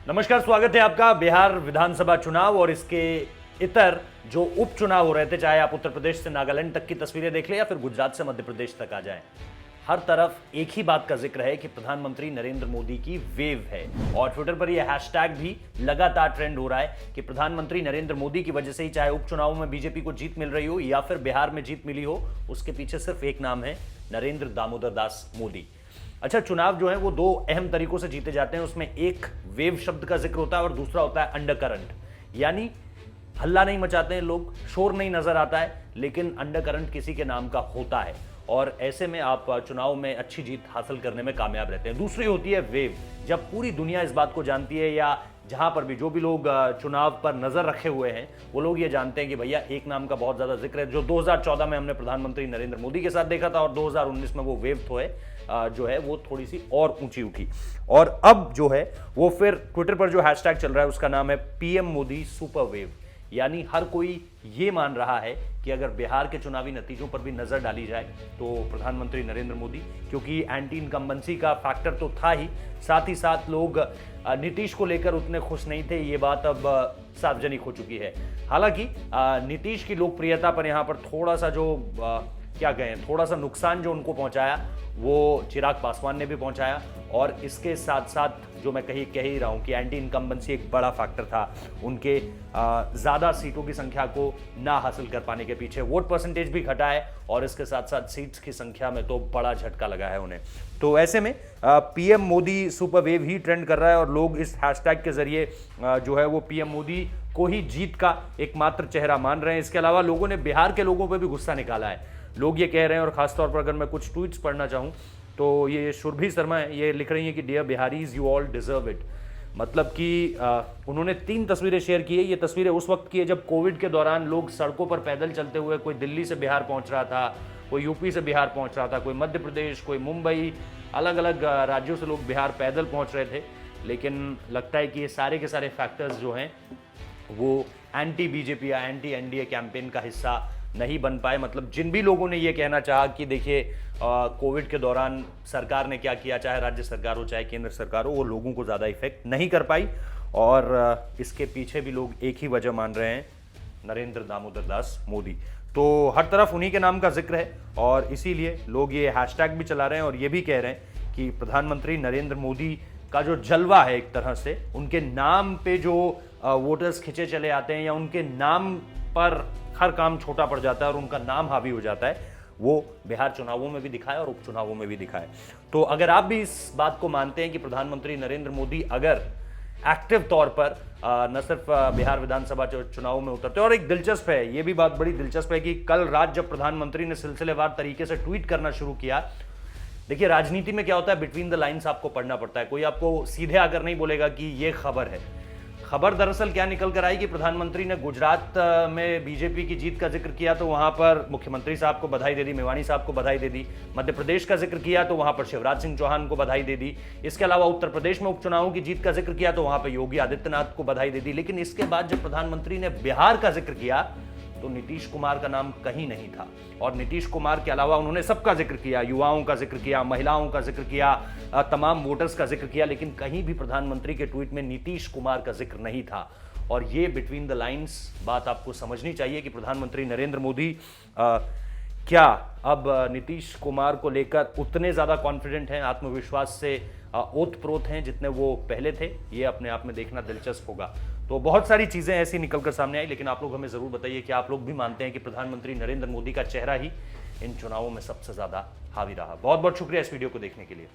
नमस्कार, स्वागत है आपका। बिहार विधानसभा चुनाव और इसके इतर जो उपचुनाव हो रहे थे, चाहे आप उत्तर प्रदेश से नागालैंड तक की तस्वीरें देख लें या फिर गुजरात से मध्य प्रदेश तक आ जाएं, हर तरफ एक ही बात का जिक्र है कि प्रधानमंत्री नरेंद्र मोदी की वेव है। और ट्विटर पर यह हैशटैग भी लगातार ट्रेंड हो रहा है कि प्रधानमंत्री नरेंद्र मोदी की वजह से ही चाहे उपचुनावों में बीजेपी को जीत मिल रही हो या फिर बिहार में जीत मिली हो, उसके पीछे सिर्फ एक नाम है, नरेंद्र दामोदर दास मोदी। अच्छा, चुनाव जो है वो दो अहम तरीकों से जीते जाते हैं। उसमें एक वेव शब्द का जिक्र होता है और दूसरा होता है अंडरकरंट, यानी हल्ला नहीं मचाते हैं लोग, शोर नहीं नजर आता है, लेकिन अंडरकरंट किसी के नाम का होता है और ऐसे में आप चुनाव में अच्छी जीत हासिल करने में कामयाब रहते हैं। दूसरी होती है वेव, जब पूरी दुनिया इस बात को जानती है या जहां पर भी जो भी लोग चुनाव पर नजर रखे हुए हैं वो लोग ये जानते हैं कि भैया एक नाम का बहुत ज्यादा जिक्र है, जो 2014 में हमने प्रधानमंत्री नरेंद्र मोदी के साथ देखा था और 2019 में वो वेव जो है वो थोड़ी सी और ऊंची उठी। और अब जो है वो फिर ट्विटर पर जो हैशटैग चल रहा है उसका नाम है पीएम मोदी सुपर वेव, यानी हर कोई ये मान रहा है कि अगर बिहार के चुनावी नतीजों पर भी नजर डाली जाए तो प्रधानमंत्री नरेंद्र मोदी, क्योंकि एंटी इनकम्बेंसी का फैक्टर तो था ही, साथ ही साथ लोग नीतीश को लेकर उतने खुश नहीं थे, ये बात अब सार्वजनिक हो चुकी है। हालांकि नीतीश की लोकप्रियता पर यहाँ पर थोड़ा सा जो क्या कहें, थोड़ा सा नुकसान जो उनको पहुंचाया वो चिराग पासवान ने भी पहुंचाया और इसके साथ साथ जो मैं कह ही रहा हूं कि एंटी इनकम्बेंसी एक बड़ा फैक्टर था उनके ज्यादा सीटों की संख्या को ना हासिल कर पाने के पीछे। वोट परसेंटेज भी घटा है और इसके साथ साथ सीट्स की संख्या में तो बड़ा झटका लगा है उन्हें। तो ऐसे में पीएम मोदी सुपर वेव ही ट्रेंड कर रहा है और लोग इस हैशटैग के जरिए जो है वो पीएम मोदी को ही जीत का एकमात्र चेहरा मान रहे हैं। इसके अलावा लोगों ने बिहार के लोगों पर भी गुस्सा निकाला है। लोग ये कह रहे हैं, और खासतौर पर अगर मैं कुछ ट्वीट्स पढ़ना चाहूँ तो ये सुरभि शर्मा है, ये लिख रही हैं कि dear Biharis you all deserve it. मतलब कि उन्होंने 3 तस्वीरें शेयर की है। ये तस्वीरें उस वक्त की है जब कोविड के दौरान लोग सड़कों पर पैदल चलते हुए, कोई दिल्ली से बिहार पहुंच रहा था, कोई यूपी से बिहार पहुंच रहा था, कोई मध्य प्रदेश, कोई मुंबई, अलग अलग राज्यों से लोग बिहार पैदल पहुंच रहे थे। लेकिन लगता है कि ये सारे के सारे फैक्टर्स जो हैं वो एंटी बीजेपी या एंटी एनडीए कैंपेन का हिस्सा नहीं बन पाए। मतलब जिन भी लोगों ने ये कहना चाहा कि देखिए कोविड के दौरान सरकार ने क्या किया, चाहे राज्य सरकार हो चाहे केंद्र सरकार हो, वो लोगों को ज़्यादा इफेक्ट नहीं कर पाई और इसके पीछे भी लोग एक ही वजह मान रहे हैं, नरेंद्र दामोदर दास मोदी। तो हर तरफ उन्हीं के नाम का जिक्र है और इसीलिए लोग ये हैशटैग भी चला रहे हैं और ये भी कह रहे हैं कि प्रधानमंत्री नरेंद्र मोदी का जो जलवा है, एक तरह से उनके नाम पे जो वोटर्स खिंचे चले आते हैं या उनके नाम पर हर काम छोटा पड़ जाता है और उनका नाम हावी हो जाता है, वो बिहार चुनावों में भी दिखा है और उपचुनावों में भी दिखा है। तो अगर आप भी इस बात को मानते हैं कि प्रधानमंत्री नरेंद्र मोदी अगर एक्टिव तौर पर न सिर्फ बिहार विधानसभा चुनाव में उतरते, और एक दिलचस्प है, ये भी बात बड़ी दिलचस्प है कि कल रात जब प्रधानमंत्री ने सिलसिलेवार तरीके से ट्वीट करना शुरू किया, देखिए राजनीति में क्या होता है, बिटवीन द लाइन्स आपको पढ़ना पड़ता है। कोई आपको सीधे आकर नहीं बोलेगा कि ये खबर है। खबर दरअसल क्या निकल कर आई कि प्रधानमंत्री ने गुजरात में बीजेपी की जीत का जिक्र किया तो वहां पर मुख्यमंत्री साहब को बधाई दे दी, मेवाणी साहब को बधाई दे दी। मध्य प्रदेश का जिक्र किया तो वहां पर शिवराज सिंह चौहान को बधाई दे दी। इसके अलावा उत्तर प्रदेश में उपचुनावों की जीत का जिक्र किया तो वहां पर योगी आदित्यनाथ को बधाई दे दी। लेकिन इसके बाद जब प्रधानमंत्री ने बिहार का जिक्र किया तो नीतीश कुमार का नाम कहीं नहीं था और नीतीश कुमार के अलावा उन्होंने सबका जिक्र किया, युवाओं का जिक्र किया, महिलाओं का जिक्र किया, तमाम वोटर्स का जिक्र किया, लेकिन कहीं भी प्रधानमंत्री के ट्वीट में नीतीश कुमार का जिक्र नहीं था। और ये बिटवीन द लाइन्स बात आपको समझनी चाहिए कि प्रधानमंत्री नरेंद्र मोदी क्या अब नीतीश कुमार को लेकर उतने ज्यादा कॉन्फिडेंट हैं, आत्मविश्वास से ओतप्रोत हैं जितने वो पहले थे। ये अपने आप में देखना दिलचस्प होगा। तो बहुत सारी चीजें ऐसी निकलकर सामने आई, लेकिन आप लोग हमें जरूर बताइए कि आप लोग भी मानते हैं कि प्रधानमंत्री नरेंद्र मोदी का चेहरा ही इन चुनावों में सबसे ज्यादा हावी रहा। बहुत बहुत शुक्रिया इस वीडियो को देखने के लिए।